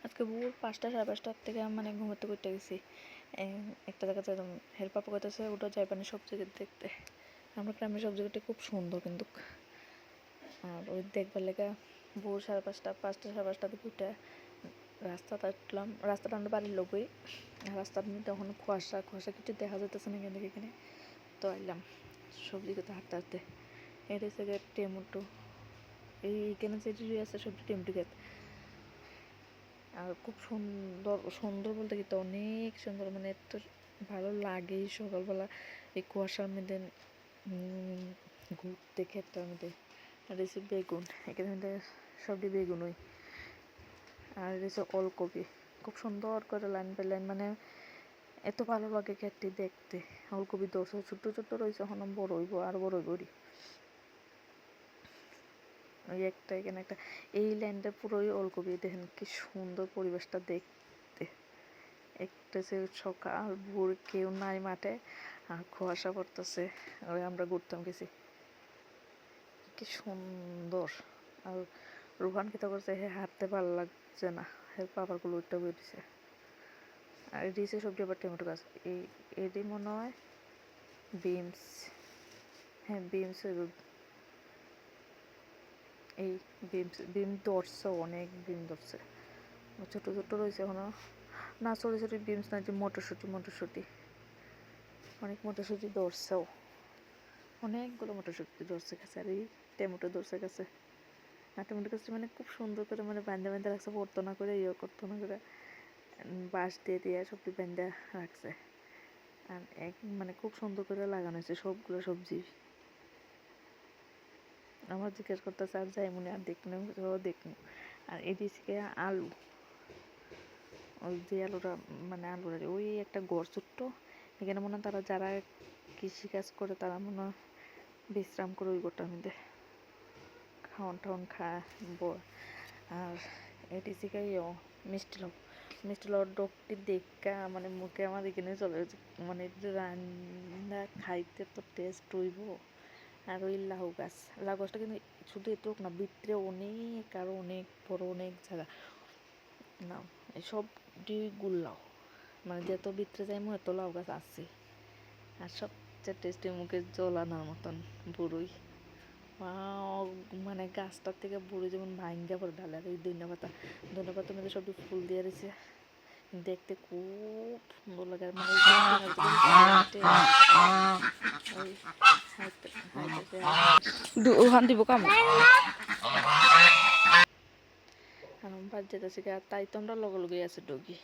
আজকে ভোর 5টা 5:30টার থেকে মানে ঘুমাতে করতে গেছি। একটা জায়গাতে হেল্প পাপা করতেছে ওটা যাইবানি সবজি দেখতে। আমরা গ্রামের সবজিটা খুব সুন্দর কিন্তু। আর ওই দেখবার লেগে ভোর 5:30 5টা 5:30 দিকে উঠে রাস্তাটা উঠলাম। রাস্তাটা আমরা বাড়ির লোকই। রাস্তার মধ্যে তখন কুয়াশা কিছু দেখা যাইতেছে না এখানে। তো আইলাম সবজি খেতে হাঁটতে হাঁটতে। এটা হচ্ছে টমেটো। এইখানে যে আছে সবজি টমেটো খেত। আর খুব সুন্দর বলতে কি তো অনেক সুন্দর, মানে এত ভালো লাগে সকালবেলা এই কুয়াশার মধ্যে ঘুরতে ক্ষেত্রের মধ্যে। আর এসে বেগুন, এখানে মধ্যে সবটি বেগুনই। আর এসে ওলকপি খুব সুন্দর করে লাইন বাই লাইন, মানে এত ভালো লাগে ক্ষেতটি দেখতে। ওলকপি দোষ ছোট্ট ছোট্ট রয়েছে, এখন বড় হইব আর বড় হইব। ওই একটা এখানে একটা এই ল্যান্ডের পুরোই ওলকপি। দেখেন কি সুন্দর পরিবেশটা দেখতে। একটা যে সকাল ভোর কেউ নাই মাঠে আর কুয়াশা পড়তেছে। ওই আমরা ঘুরতাম গেছি, কি সুন্দর। আর রুহান খেতে করছে হে হাঁটতে ভালো লাগছে না, হে পাপারগুলো উঠতে বেরিয়েছে। আর এটি হচ্ছে সবজি আবার টমেটো গাছ। এটি মনে হয় বিনস, হ্যাঁ বিনস। এই বিম ধরছে, অনেক বিম ধরছে, ছোট ছোট রয়েছে এখনো না। ছোট ছোট বিমস না, যে মটরশুঁটি অনেক মটরশুঁটি ধরছেও, অনেকগুলো মটরশুঁটি ধরছে গেছে। আর এই টমেটো ধরছে গেছে। আর টমেটো গাছটি মানে খুব সুন্দর করে মানে বান্ধা রাখছে, পড়তো না করে করতো না করে বাঁশ দিয়ে সবটি বান্ধা রাখছে। আর মানে খুব সুন্দর করে লাগানো হয়েছে সবগুলো সবজি। আমার জিজ্ঞেস করতেছে আর যাই মনে আর দেখুন। আর এদিকে আলু, ওই যে আলুটা মানে আলুর ওই একটা গড় ছোট্ট, এখানে মনে হয় তারা যারা কৃষিকাজ করে তারা মনে হয় বিশ্রাম করে ওই গোটার মধ্যে খাওয়ান টাওয়ান খায়। আর এটি শিখাইও মিষ্টি লাউ ডকটি দেখা মানে মুখে আমার এখানে চলে, মানে রান্না খাইতে তো টেস্ট হইব। আর ওই লাউ গাছটা কিন্তু শুধু এত না, ভিতরে অনেক আরো অনেক বড় অনেক জায়গা না, সব গুল্লাও, মানে যত ভিতরে যাই এত লাউ গাছ আছে। আর সবচেয়ে টেস্টি মুখে জল আনার মতন বুড়োই, মানে গাছটার থেকে বুড়ি যেমন ভাঙ্গা পড়ে ঢালে। আর এই ধনে পাতা মধ্যে সব ফুল দিয়ে রয়েছে, দেখতে খুব সুন্দর লাগে। মানে ওখান দিব কাম বাদ যেতেছে, তাই তো আমরা লগে আছে ডগি।